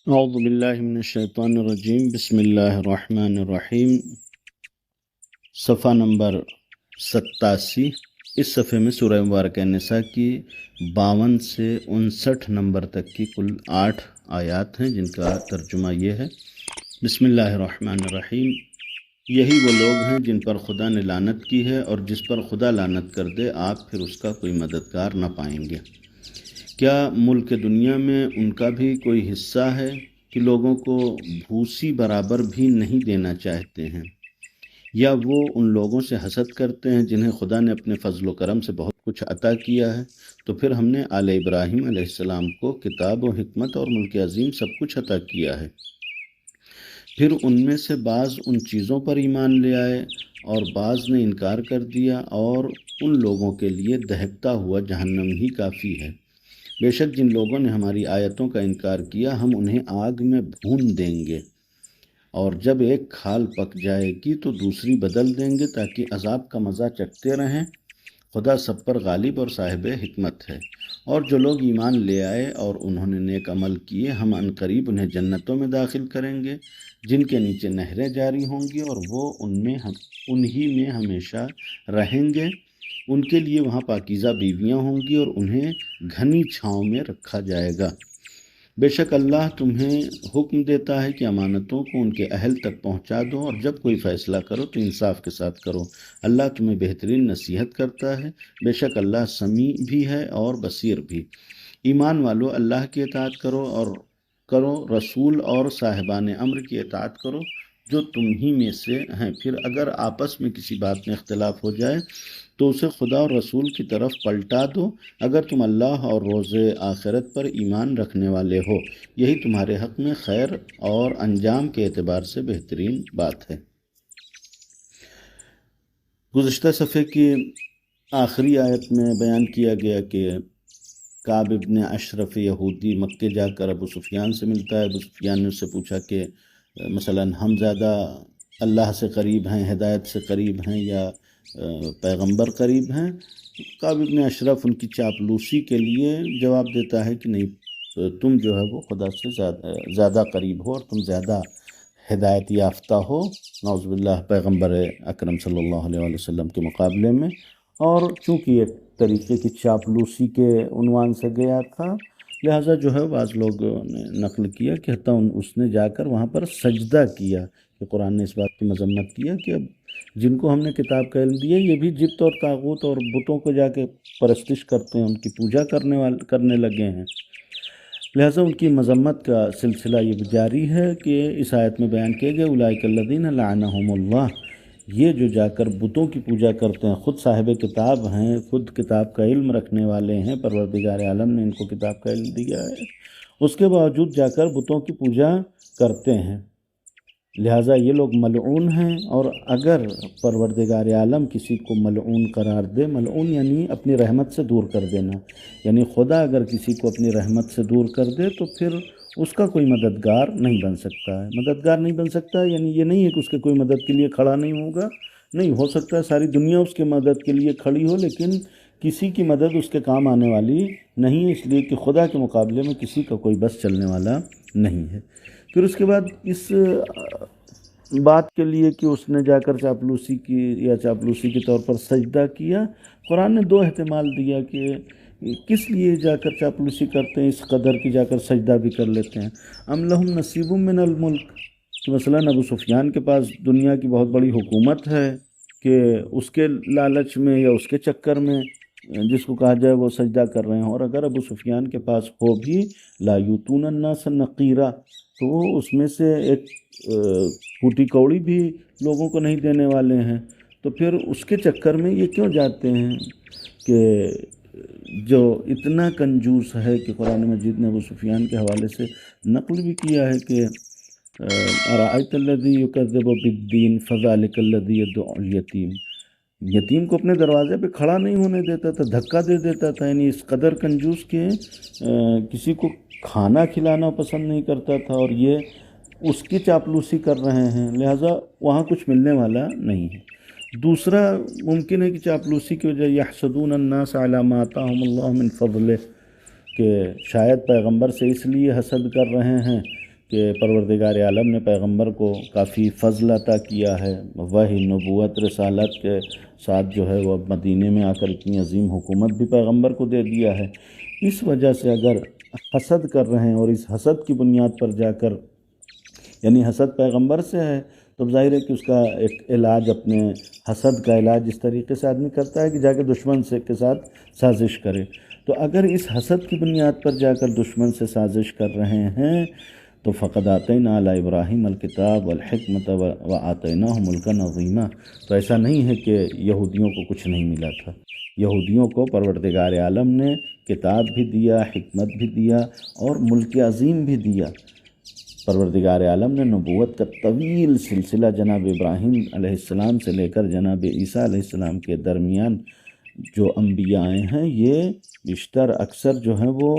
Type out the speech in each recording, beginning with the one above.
اعوذ باللہ من الشیطان الرجیم، بسم اللہ الرحمن الرحیم۔ صفحہ نمبر 87۔ اس صفحے میں سورہ مبارکہ نساء کی 52 سے 59 نمبر تک کی کل 8 آیات ہیں، جن کا ترجمہ یہ ہے۔ بسم اللہ الرحمن الرحیم۔ یہی وہ لوگ ہیں جن پر خدا نے لعنت کی ہے، اور جس پر خدا لعنت کر دے آپ پھر اس کا کوئی مددگار نہ پائیں گے۔ کیا ملک دنیا میں ان کا بھی کوئی حصہ ہے کہ لوگوں کو بھوسی برابر بھی نہیں دینا چاہتے ہیں؟ یا وہ ان لوگوں سے حسد کرتے ہیں جنہیں خدا نے اپنے فضل و کرم سے بہت کچھ عطا کیا ہے؟ تو پھر ہم نے آل ابراہیم علیہ السلام کو کتاب و حکمت اور ملک عظیم سب کچھ عطا کیا ہے۔ پھر ان میں سے بعض ان چیزوں پر ایمان لے آئے اور بعض نے انکار کر دیا، اور ان لوگوں کے لیے دہکتا ہوا جہنم ہی کافی ہے۔ بے شک جن لوگوں نے ہماری آیتوں کا انکار کیا ہم انہیں آگ میں بھون دیں گے، اور جب ایک کھال پک جائے گی تو دوسری بدل دیں گے تاکہ عذاب کا مزہ چکھتے رہیں۔ خدا سب پر غالب اور صاحب حکمت ہے۔ اور جو لوگ ایمان لے آئے اور انہوں نے نیک عمل کیے، ہم عنقریب انہیں جنتوں میں داخل کریں گے جن کے نیچے نہریں جاری ہوں گی، اور وہ انہی میں ہمیشہ رہیں گے۔ ان کے لیے وہاں پاکیزہ بیویاں ہوں گی اور انہیں گھنی چھاؤں میں رکھا جائے گا۔ بے شک اللہ تمہیں حکم دیتا ہے کہ امانتوں کو ان کے اہل تک پہنچا دو، اور جب کوئی فیصلہ کرو تو انصاف کے ساتھ کرو۔ اللہ تمہیں بہترین نصیحت کرتا ہے۔ بے شک اللہ سمیع بھی ہے اور بصیر بھی۔ ایمان والو، اللہ کی اطاعت کرو رسول اور صاحبان امر کی اطاعت کرو جو تم ہی میں سے ہیں۔ پھر اگر آپس میں کسی بات میں اختلاف ہو جائے تو اسے خدا اور رسول کی طرف پلٹا دو، اگر تم اللہ اور روز آخرت پر ایمان رکھنے والے ہو۔ یہی تمہارے حق میں خیر اور انجام کے اعتبار سے بہترین بات ہے۔ گزشتہ صفحے کی آخری آیت میں بیان کیا گیا کہ کعب ابن اشرف یہودی مکے جا کر ابو سفیان سے ملتا ہے۔ ابو سفیان نے اس سے پوچھا کہ مثلاً ہم زیادہ اللہ سے قریب ہیں، ہدایت سے قریب ہیں، یا پیغمبر قریب ہیں؟ کعب ابن اشرف ان کی چاپلوسی کے لیے جواب دیتا ہے کہ نہیں، تم جو ہے وہ خدا سے زیادہ قریب ہو اور تم زیادہ ہدایت یافتہ ہو، نعوذ باللہ، پیغمبر اکرم صلی اللہ علیہ وسلم کے مقابلے میں۔ اور چونکہ ایک طریقے کی چاپلوسی کے عنوان سے گیا تھا، لہٰذا جو ہے بعض لوگوں نے نقل کیا کہ حتیٰ اس نے جا کر وہاں پر سجدہ کیا، کہ قرآن نے اس بات کی مذمت کیا کہ اب جن کو ہم نے کتاب کا علم دیا یہ بھی جبت اور طاغوت اور بتوں کو جا کے پرستش کرتے ہیں، ان کی پوجا کرنے لگے ہیں۔ لہٰذا ان کی مذمت کا سلسلہ یہ جاری ہے کہ اس آیت میں بیان کیے گئے اولئک الذین لعنہم اللہ، یہ جو جا کر بتوں کی پوجا کرتے ہیں، خود صاحب کتاب ہیں، خود کتاب کا علم رکھنے والے ہیں، پروردگار عالم نے ان کو کتاب کا علم دیا ہے، اس کے باوجود جا کر بتوں کی پوجا کرتے ہیں، لہٰذا یہ لوگ ملعون ہیں۔ اور اگر پروردگار عالم کسی کو ملعون قرار دے، ملعون یعنی اپنی رحمت سے دور کر دینا، یعنی خدا اگر کسی کو اپنی رحمت سے دور کر دے تو پھر اس کا کوئی مددگار نہیں بن سکتا ہے۔ مددگار نہیں بن سکتا یعنی یہ نہیں ہے کہ اس کے کوئی مدد کے لیے کھڑا نہیں ہوگا، نہیں، ہو سکتا ہے ساری دنیا اس کے مدد کے لیے کھڑی ہو، لیکن کسی کی مدد اس کے کام آنے والی نہیں ہے، اس لیے کہ خدا کے مقابلے میں کسی کا کوئی بس چلنے والا نہیں ہے۔ پھر اس کے بعد اس بات کے لیے کہ اس نے جا کر چاپلوسی کی یا چاپلوسی کے طور پر سجدہ کیا، قرآن نے 2 احتمال دیا کہ کس لیے جا کر چاپلوسی کرتے ہیں، اس قدر کی جا کر سجدہ بھی کر لیتے ہیں۔ ام لہم نصیب من الملک، کہ مثلاً ابو سفیان کے پاس دنیا کی بہت بڑی حکومت ہے کہ اس کے لالچ میں یا اس کے چکر میں جس کو کہا جائے وہ سجدہ کر رہے ہیں، اور اگر ابو سفیان کے پاس ہو بھی لا یوتون الناس نقیرا، تو وہ اس میں سے ایک پھوٹی کوڑی بھی لوگوں کو نہیں دینے والے ہیں، تو پھر اس کے چکر میں یہ کیوں جاتے ہیں کہ جو اتنا کنجوس ہے کہ قرآن مجید نے ابو سفیان کے حوالے سے نقل بھی کیا ہے کہ ارأیت الذی یکذب بالدین فذلک الذی یدعو الیتیم، یتیم کو اپنے دروازے پہ کھڑا نہیں ہونے دیتا تھا، دھکا دے دیتا تھا، یعنی اس قدر کنجوس کہ کسی کو کھانا کھلانا پسند نہیں کرتا تھا، اور یہ اس کی چاپلوسی کر رہے ہیں، لہٰذا وہاں کچھ ملنے والا نہیں ہے۔ دوسرا ممکن ہے کہ چاپلوسی کی وجہ یحسدون الناس علی ما آتاہم اللہ من فضلہ، کہ شاید پیغمبر سے اس لیے حسد کر رہے ہیں کہ پروردگار عالم نے پیغمبر کو کافی فضل عطا کیا ہے، وحی، نبوت، رسالت کے ساتھ جو ہے وہ اب مدینے میں آ کر اتنی عظیم حکومت بھی پیغمبر کو دے دیا ہے۔ اس وجہ سے اگر حسد کر رہے ہیں اور اس حسد کی بنیاد پر جا کر، یعنی حسد پیغمبر سے ہے، تو ظاہر ہے کہ اس کا ایک علاج، اپنے حسد کا علاج اس طریقے سے آدمی کرتا ہے کہ جا کے دشمن سے کے ساتھ سازش کرے۔ تو اگر اس حسد کی بنیاد پر جا کر دشمن سے سازش کر رہے ہیں تو فقد آتینا علی ابراہیم الکتاب والحکمت وآتیناہ ملکا عظیما، تو ایسا نہیں ہے کہ یہودیوں کو کچھ نہیں ملا تھا۔ یہودیوں کو پروردگار عالم نے کتاب بھی دیا، حکمت بھی دیا اور ملک عظیم بھی دیا۔ پروردگار عالم نے نبوت کا طویل سلسلہ جناب ابراہیم علیہ السلام سے لے کر جناب عیسیٰ علیہ السلام کے درمیان جو انبیاء آئے ہیں، یہ بیشتر اکثر جو ہیں وہ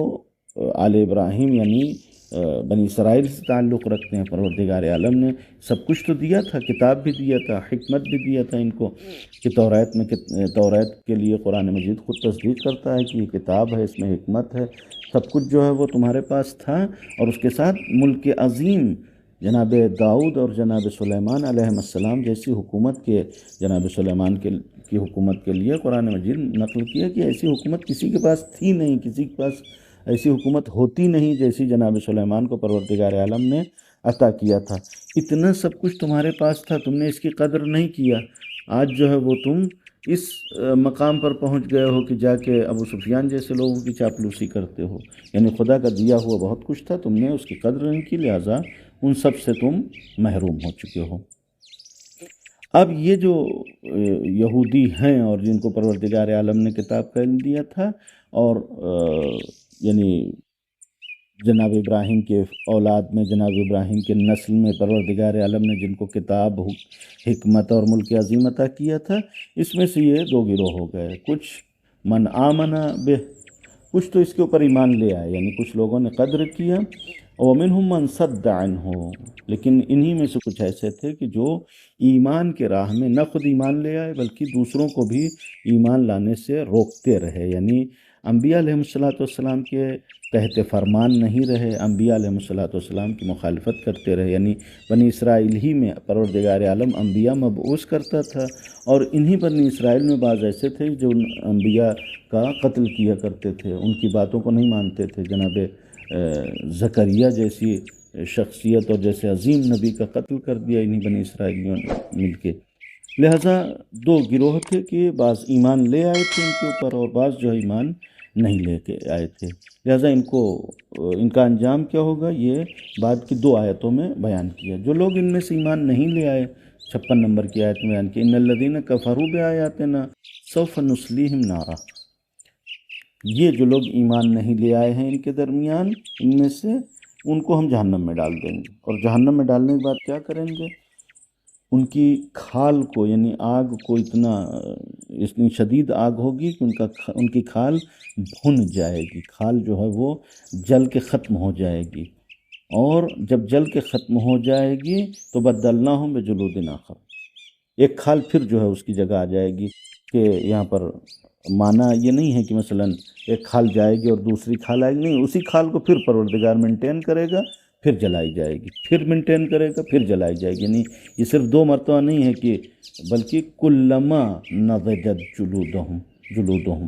آل ابراہیم یعنی بنی اسرائیل سے تعلق رکھتے ہیں۔ پروردگار عالم نے سب کچھ تو دیا تھا، کتاب بھی دیا تھا، حکمت بھی دیا تھا ان کو، کہ توریت کے لیے قرآن مجید خود تصدیق کرتا ہے کہ یہ کتاب ہے، اس میں حکمت ہے، سب کچھ جو ہے وہ تمہارے پاس تھا۔ اور اس کے ساتھ ملک عظیم جناب داؤد اور جناب سلیمان علیہ السلام جیسی حکومت کے، جناب سلیمان کی حکومت کے لیے قرآن مجید نقل کیا کہ ایسی حکومت کسی کے پاس تھی نہیں، کسی کے پاس ایسی حکومت ہوتی نہیں جیسی جناب سلیمان کو پروردگار عالم نے عطا کیا تھا۔ اتنا سب کچھ تمہارے پاس تھا، تم نے اس کی قدر نہیں کیا۔ آج جو ہے وہ تم اس مقام پر پہنچ گئے ہو کہ جا کے ابو سفیان جیسے لوگوں کی چاپلوسی کرتے ہو، یعنی خدا کا دیا ہوا بہت کچھ تھا، تم نے اس کی قدر نہیں کی، لہٰذا ان سب سے تم محروم ہو چکے ہو۔ اب یہ جو یہودی ہیں اور جن کو پروردگار عالم نے کتاب کا علم دیا تھا، اور یعنی جناب ابراہیم کے اولاد میں، جناب ابراہیم کے نسل میں پروردگار عالم نے جن کو کتاب، حکمت اور ملک عظیم عطا کیا تھا، اس میں سے یہ دو گروہ ہو گئے۔ کچھ من آمن بہ، کچھ تو اس کے اوپر ایمان لے آئے، یعنی کچھ لوگوں نے قدر کیا، ومنہم من صد عنہ، لیکن انہی میں سے کچھ ایسے تھے کہ جو ایمان کے راہ میں نہ خود ایمان لے آئے بلکہ دوسروں کو بھی ایمان لانے سے روکتے رہے، یعنی انبیاء علیہ السلام کے تحت فرمان نہیں رہے، انبیاء علیہ السلام کی مخالفت کرتے رہے، یعنی بنی اسرائیل ہی میں پروردگار عالم انبیاء مبعوث کرتا تھا، اور انہی بنی اسرائیل میں بعض ایسے تھے جو ان انبیاء کا قتل کیا کرتے تھے، ان کی باتوں کو نہیں مانتے تھے۔ جناب زکریا جیسی شخصیت اور جیسے عظیم نبی کا قتل کر دیا انہی بنی اسرائیلیوں نے مل کے۔ لہٰذا دو گروہ تھے کہ بعض ایمان لے آئے تھے ان کے اوپر اور بعض جو ایمان نہیں لے کے آئے تھے۔ لہٰذا ان کا انجام کیا ہوگا، یہ بعد کی دو آیتوں میں بیان کیا۔ جو لوگ ان میں سے ایمان نہیں لے آئے، 56 نمبر کی آیت میں بیان کیا، ان الذین کفروا بآیاتنا سوف نصلیہم نارا، یہ جو لوگ ایمان نہیں لے آئے ہیں ان کے درمیان، ان میں سے ان کو ہم جہنم میں ڈال دیں گے، اور جہنم میں ڈالنے کے بعد کیا کریں گے، ان کی کھال کو، یعنی آگ کو اتنی شدید آگ ہوگی کہ ان کی کھال بھن جائے گی، کھال جو ہے وہ جل کے ختم ہو جائے گی، اور جب جل کے ختم ہو جائے گی تو بدلناہم بجلود آخر، ایک کھال پھر جو ہے اس کی جگہ آ جائے گی۔ کہ یہاں پر معنی یہ نہیں ہے کہ مثلا ایک کھال جائے گی اور دوسری کھال آئے گی، نہیں، اسی کھال کو پھر پروردگار مینٹین کرے گا، پھر جلائی جائے گی، پھر مینٹین کرے گا، پھر جلائی جائے گی، یعنی یہ صرف دو مرتبہ نہیں ہے کہ بلکہ کلما نضجت جلودہم،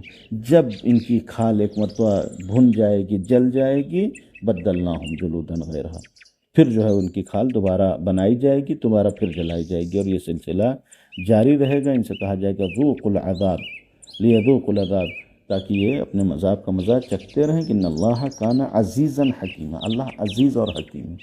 جب ان کی کھال ایک مرتبہ بھن جائے گی، جل جائے گی، بدلناہم جلودا غیرہا، پھر جو ہے ان کی کھال دوبارہ بنائی جائے گی، دوبارہ پھر جلائی جائے گی، اور یہ سلسلہ جاری رہے گا۔ ان سے کہا جائے گا ذوقوا العذاب لیذوقوا العذاب، تاکہ یہ اپنے عذاب کا مزہ چکھتے رہیں کہ ان اللہ کان عزیزا حکیما، اللہ عزیز اور حکیم ہے۔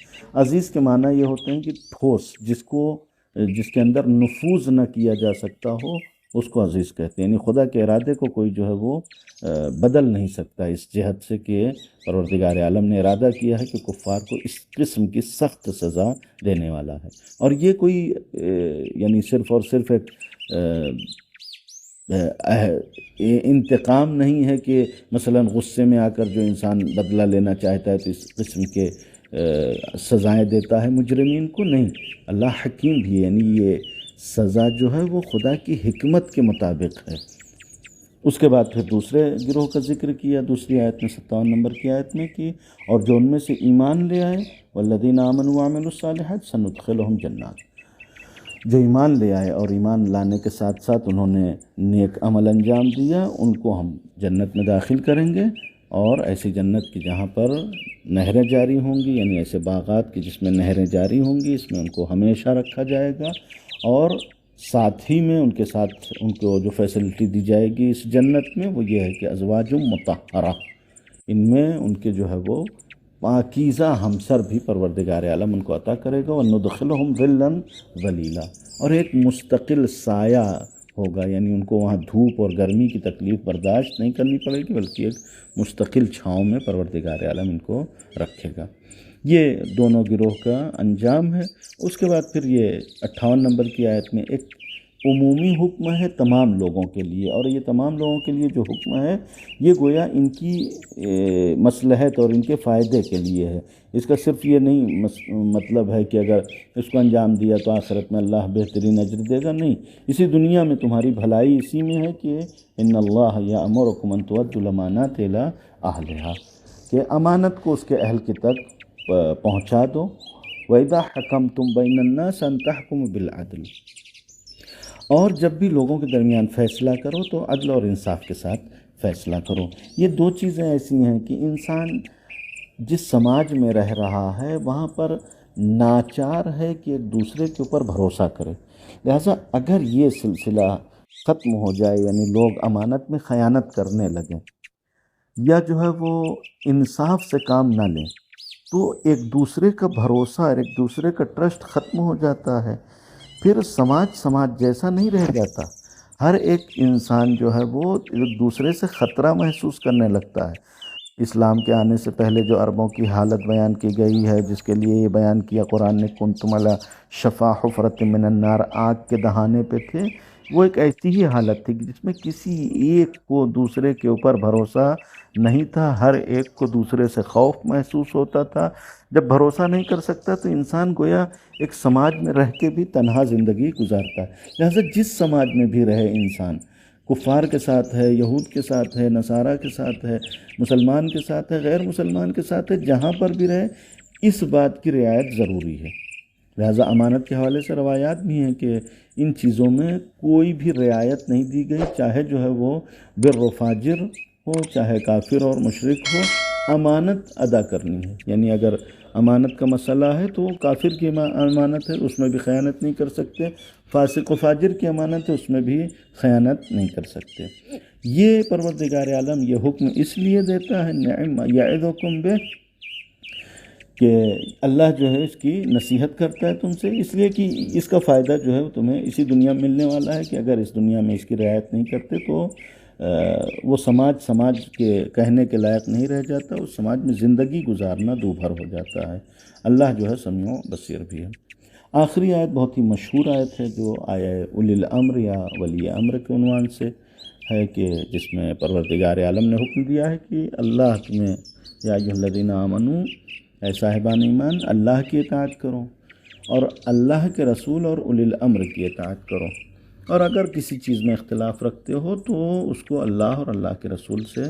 عزیز کے معنی یہ ہوتے ہیں کہ ٹھوس، جس کے اندر نفوذ نہ کیا جا سکتا ہو، اس کو عزیز کہتے ہیں، یعنی خدا کے ارادے کو کوئی جو ہے وہ بدل نہیں سکتا، اس جہت سے کہ پروردگار عالم نے ارادہ کیا ہے کہ کفار کو اس قسم کی سخت سزا دینے والا ہے۔ اور یہ کوئی یعنی صرف اور صرف ایک انتقام نہیں ہے کہ مثلا غصے میں آ کر جو انسان بدلہ لینا چاہتا ہے تو اس قسم کے سزائیں دیتا ہے مجرمین کو، نہیں، اللہ حکیم بھی ہے، یعنی یہ سزا جو ہے وہ خدا کی حکمت کے مطابق ہے، اس کے بعد پھر دوسرے گروہ کا ذکر کیا دوسری آیت میں 57 نمبر کی آیت میں کی، اور جو ان میں سے ایمان لے آئے والذین آمنوا وعملوا الصالحات سندخلہم جنات، جو ایمان لے آئے اور ایمان لانے کے ساتھ ساتھ انہوں نے نیک عمل انجام دیا، ان کو ہم جنت میں داخل کریں گے، اور ایسی جنت کی جہاں پر نہریں جاری ہوں گی، یعنی ایسے باغات کی جس میں نہریں جاری ہوں گی، اس میں ان کو ہمیشہ رکھا جائے گا، اور ساتھ ہی میں ان کے ساتھ ان کو جو فیسلٹی دی جائے گی اس جنت میں وہ یہ ہے کہ ازواج مطہرہ، ان میں ان کے جو ہے وہ پاکیزہ ہمسر بھی پروردگار عالم ان کو عطا کرے گا، وَنُدْخِلُهُمْ ظِلًّا ظَلِيلًا، اور ایک مستقل سایہ ہوگا، یعنی ان کو وہاں دھوپ اور گرمی کی تکلیف برداشت نہیں کرنی پڑے گی، بلکہ ایک مستقل چھاؤں میں پروردگار عالم ان کو رکھے گا۔ یہ دونوں گروہ کا انجام ہے۔ اس کے بعد پھر یہ 58 نمبر کی آیت میں ایک عمومی حکم ہے تمام لوگوں کے لیے، اور یہ تمام لوگوں کے لیے جو حکم ہے یہ گویا ان کی مصلحت اور ان کے فائدے کے لیے ہے۔ اس کا صرف یہ نہیں مطلب ہے کہ اگر اس کو انجام دیا تو آخرت میں اللہ بہترین اجر دے گا، نہیں، اسی دنیا میں تمہاری بھلائی اسی میں ہے کہ ان اللہ یأمرکم ان تؤدوا الامانات الی اہلھا، کہ امانت کو اس کے اہل کی تک پہنچا دو، وَإِذَا حَكَمْتُمْ بَيْنَ النَّاسِ أَن تَحْكُمُوا بِالْعَدْلِ، اور جب بھی لوگوں کے درمیان فیصلہ کرو تو عدل اور انصاف کے ساتھ فیصلہ کرو۔ یہ دو چیزیں ایسی ہیں کہ انسان جس سماج میں رہ رہا ہے وہاں پر ناچار ہے کہ ایک دوسرے کے اوپر بھروسہ کرے، لہٰذا اگر یہ سلسلہ ختم ہو جائے، یعنی لوگ امانت میں خیانت کرنے لگیں یا جو ہے وہ انصاف سے کام نہ لیں، تو ایک دوسرے کا بھروسہ اور ایک دوسرے کا ٹرسٹ ختم ہو جاتا ہے، پھر سماج جیسا نہیں رہ جاتا، ہر ایک انسان جو ہے وہ ایک دوسرے سے خطرہ محسوس کرنے لگتا ہے۔ اسلام کے آنے سے پہلے جو عربوں کی حالت بیان کی گئی ہے، جس کے لیے یہ بیان کیا قرآن نے کنتم علی شفا حفرۃ من النار، آگ کے دہانے پہ تھے، وہ ایک ایسی ہی حالت تھی جس میں کسی ایک کو دوسرے کے اوپر بھروسہ نہیں تھا، ہر ایک کو دوسرے سے خوف محسوس ہوتا تھا۔ جب بھروسہ نہیں کر سکتا تو انسان گویا ایک سماج میں رہ کے بھی تنہا زندگی گزارتا ہے۔ لہٰذا جس سماج میں بھی رہے انسان، کفار کے ساتھ ہے، یہود کے ساتھ ہے، نصارہ کے ساتھ ہے، مسلمان کے ساتھ ہے، غیر مسلمان کے ساتھ ہے، جہاں پر بھی رہے اس بات کی رعایت ضروری ہے۔ لہٰذا امانت کے حوالے سے روایات بھی ہیں کہ ان چیزوں میں کوئی بھی رعایت نہیں دی گئی، چاہے جو ہے وہ بر و فاجر ہو، چاہے کافر اور مشرک ہو، امانت ادا کرنی ہے۔ یعنی اگر امانت کا مسئلہ ہے تو وہ کافر کی امانت ہے، اس میں بھی خیانت نہیں کر سکتے، فاسق و فاجر کی امانت ہے، اس میں بھی خیانت نہیں کر سکتے۔ یہ پروردگار عالم یہ حکم اس لیے دیتا ہے نعم یعظکم بہ، کہ اللہ جو ہے اس کی نصیحت کرتا ہے تم سے، اس لیے کہ اس کا فائدہ جو ہے تمہیں اسی دنیا میں ملنے والا ہے، کہ اگر اس دنیا میں اس کی رعایت نہیں کرتے تو وہ سماج کے کہنے کے لائق نہیں رہ جاتا، اس سماج میں زندگی گزارنا دوبھر ہو جاتا ہے۔ اللہ جو ہے سمیع و بصیر بھی ہے۔ آخری آیت بہت ہی مشہور آیت ہے، جو آیہ اولی الامر یا ولی امر کے عنوان سے ہے، کہ جس میں پروردگار عالم نے حکم دیا ہے کہ اللہ تمہیں یا ایھا الذین آمنوا، اے صاحبان ایمان، اللہ کی اطاعت کرو اور اللہ کے رسول اور اولی الامر کی اطاعت کرو، اور اگر کسی چیز میں اختلاف رکھتے ہو تو اس کو اللہ اور اللہ کے رسول سے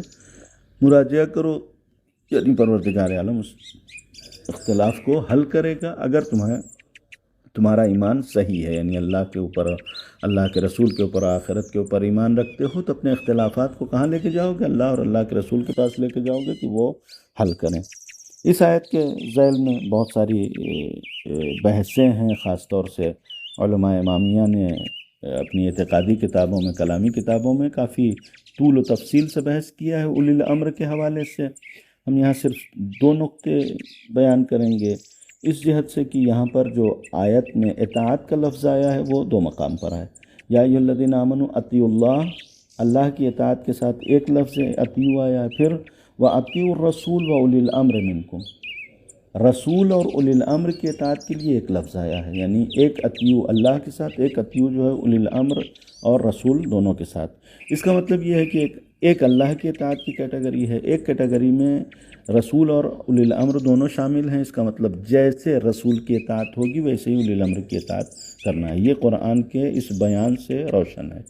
مراجعہ کرو، یعنی پروردگار عالم اس اختلاف کو حل کرے گا۔ اگر تمہارا ایمان صحیح ہے، یعنی اللہ کے اوپر، اللہ کے رسول کے اوپر، آخرت کے اوپر ایمان رکھتے ہو، تو اپنے اختلافات کو کہاں لے کے جاؤ گے؟ اللہ اور اللہ کے رسول کے پاس لے کے جاؤ گے کہ وہ حل کریں۔ اس آیت کے ذیل میں بہت ساری بحثیں ہیں، خاص طور سے علماء امامیہ نے اپنی اعتقادی کتابوں میں، کلامی کتابوں میں کافی طول و تفصیل سے بحث کیا ہے اولی الامر کے حوالے سے۔ ہم یہاں صرف 2 نقطے بیان کریں گے، اس جہت سے کہ یہاں پر جو آیت میں اطاعت کا لفظ آیا ہے وہ 2 مقام پر ہے۔ یا ایھا الذین آمنوا اطیعوا اللہ، اللہ کی اطاعت کے ساتھ ایک لفظ اطیعوا آیا ہے، پھر وَأَطِیعُوا الرَّسُولَ وَأُولِي الْأَمْرِ مِنْکُمْ، رسول اور اولی الامر کی اطاعت کے لیے ایک لفظ آیا ہے، یعنی ایک اطیعوا اللہ کے ساتھ، ایک اطیعوا جو ہے اولی الامر اور رسول دونوں کے ساتھ۔ اس کا مطلب یہ ہے کہ ایک اللہ کی اطاعت کی کیٹیگری ہے، ایک کیٹیگری میں رسول اور اولی الامر دونوں شامل ہیں۔ اس کا مطلب جیسے رسول کی اطاعت ہوگی ویسے ہی اولی الامر کی اطاعت کرنا ہے۔ یہ قرآن کے اس بیان سے روشن ہے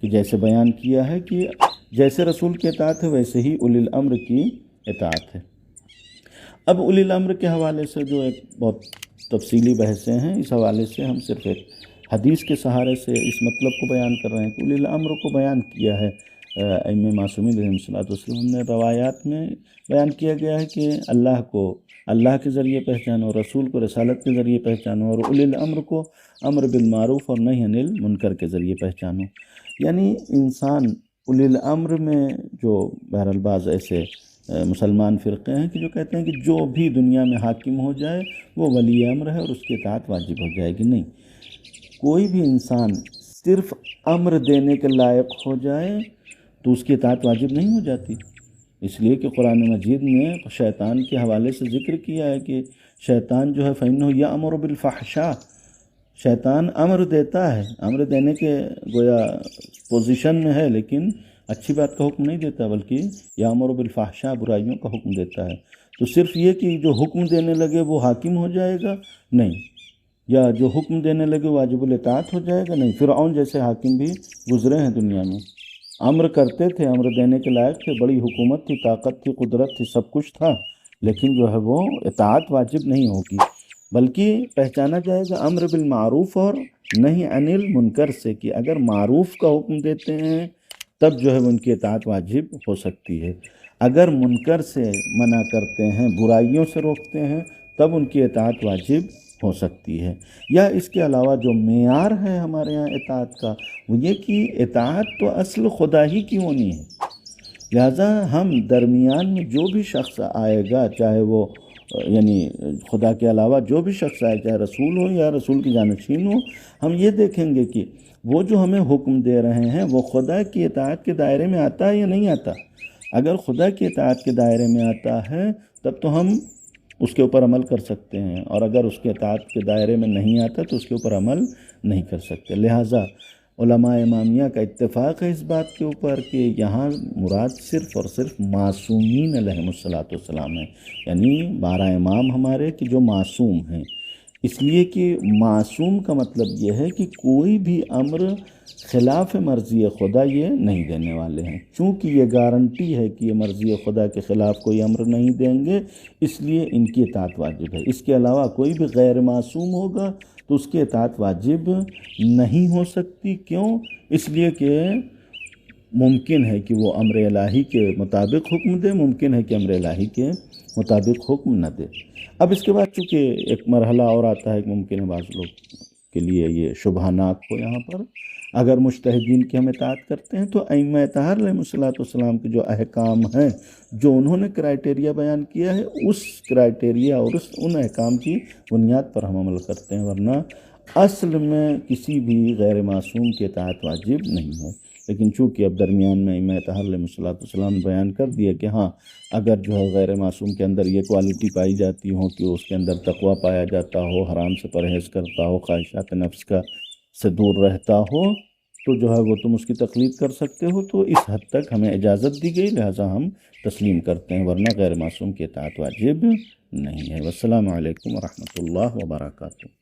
کہ جیسے بیان کیا ہے کہ جیسے رسول کی اطاعت ہے ویسے ہی اولی الامر کی اطاعت ہے۔ اب اولی الامر کے حوالے سے جو ایک بہت تفصیلی بحثیں ہیں، اس حوالے سے ہم صرف ایک حدیث کے سہارے سے اس مطلب کو بیان کر رہے ہیں کہ اولی الامر کو بیان کیا ہے ائمہ معصومین علیہم الصلوۃ والسلام نے۔ روایات میں بیان کیا گیا ہے کہ اللہ کو اللہ کے ذریعے پہچانو، رسول کو رسالت کے ذریعے پہچانو، اور اولی الامر کو امر بالمعروف اور نہی عن المنکر کے ذریعے پہچانو۔ یعنی انسان اولی الامر میں جو بہرحال بعض ایسے مسلمان فرقے ہیں کہ جو کہتے ہیں کہ جو بھی دنیا میں حاکم ہو جائے وہ ولی امر ہے اور اس کی اطاعت واجب ہو جائے گی۔ نہیں، کوئی بھی انسان صرف امر دینے کے لائق ہو جائے تو اس کی اطاعت واجب نہیں ہو جاتی، اس لیے کہ قرآن مجید نے شیطان کے حوالے سے ذکر کیا ہے کہ شیطان جو ہے فَإِنَّهُ يَأْمُرُ بِالْفَحْشَاءِ، شیطان امر دیتا ہے، امر دینے کے گویا پوزیشن میں ہے لیکن اچھی بات کا حکم نہیں دیتا، بلکہ یامر بالفحشاء، برائیوں کا حکم دیتا ہے۔ تو صرف یہ کہ جو حکم دینے لگے وہ حاکم ہو جائے گا نہیں، یا جو حکم دینے لگے واجب الاطاعت ہو جائے گا نہیں۔ فرعون جیسے حاکم بھی گزرے ہیں دنیا میں، امر کرتے تھے، امر دینے کے لائق تھے، بڑی حکومت تھی، طاقت تھی، قدرت تھی، سب کچھ تھا، لیکن جو ہے وہ اطاعت واجب نہیں ہوگی، بلکہ پہچانا جائے گا امر بالمعروف اور نہی عن المنکر سے، کہ اگر معروف کا حکم دیتے ہیں تب جو ہے ان کی اطاعت واجب ہو سکتی ہے، اگر منکر سے منع کرتے ہیں، برائیوں سے روکتے ہیں، تب ان کی اطاعت واجب ہو سکتی ہے۔ یا اس کے علاوہ جو معیار ہے ہمارے ہاں اطاعت کا وہ یہ کہ اطاعت تو اصل خدا ہی کی ہونی ہے، لہٰذا ہم درمیان میں جو بھی شخص آئے گا، چاہے وہ یعنی خدا کے علاوہ جو بھی شخص آئے، چاہے رسول ہو یا رسول کی جانشین ہو، ہم یہ دیکھیں گے کہ وہ جو ہمیں حکم دے رہے ہیں وہ خدا کی اطاعت کے دائرے میں آتا ہے یا نہیں آتا۔ اگر خدا کی اطاعت کے دائرے میں آتا ہے تب تو ہم اس کے اوپر عمل کر سکتے ہیں، اور اگر اس کے اطاعت کے دائرے میں نہیں آتا تو اس کے اوپر عمل نہیں کر سکتے۔ لہٰذا علماء امامیہ کا اتفاق ہے اس بات کے اوپر کہ یہاں مراد صرف اور صرف معصومین علیہم الصلوۃ والسلام ہیں، یعنی 12 امام ہمارے کہ جو معصوم ہیں، اس لیے کہ معصوم کا مطلب یہ ہے کہ کوئی بھی امر خلاف مرضی خدا یہ نہیں دینے والے ہیں، چونکہ یہ گارنٹی ہے کہ یہ مرضی خدا کے خلاف کوئی امر نہیں دیں گے، اس لیے ان کی اطاعت واجب ہے۔ اس کے علاوہ کوئی بھی غیر معصوم ہوگا تو اس کی اطاعت واجب نہیں ہو سکتی۔ کیوں؟ اس لیے کہ ممکن ہے کہ وہ امر الہی کے مطابق حکم دے، ممکن ہے کہ امر الہی کے مطابق حکم نہ دے۔ اب اس کے بعد چونکہ ایک مرحلہ اور آتا ہے کہ ممکن ہے بعض لوگ کے لیے یہ شبہانات ہو، یہاں پر اگر مجتہدین کی ہم اطاعت کرتے ہیں تو ائمہ اطہار علیہ الصلوۃ والسلام کے جو احکام ہیں، جو انہوں نے کرائٹیریا بیان کیا ہے، اس کرائٹیریا اور ان احکام کی بنیاد پر ہم عمل کرتے ہیں، ورنہ اصل میں کسی بھی غیر معصوم کی اطاعت واجب نہیں ہے۔ لیکن چونکہ اب درمیان میں ائمہ اطہار علیہ الصلوۃ والسلام بیان کر دیا کہ ہاں اگر جو ہے غیر معصوم کے اندر یہ کوالٹی پائی جاتی ہو کہ اس کے اندر تقویٰ پایا جاتا ہو، حرام سے پرہیز کرتا ہو، خواہشات نفس کا سے دور رہتا ہو، تو جو ہے وہ تم اس کی تقلید کر سکتے ہو، تو اس حد تک ہمیں اجازت دی گئی، لہٰذا ہم تسلیم کرتے ہیں، ورنہ غیر معصوم کی اطاعت واجب نہیں ہے۔ والسلام علیکم ورحمۃ اللہ وبرکاتہ۔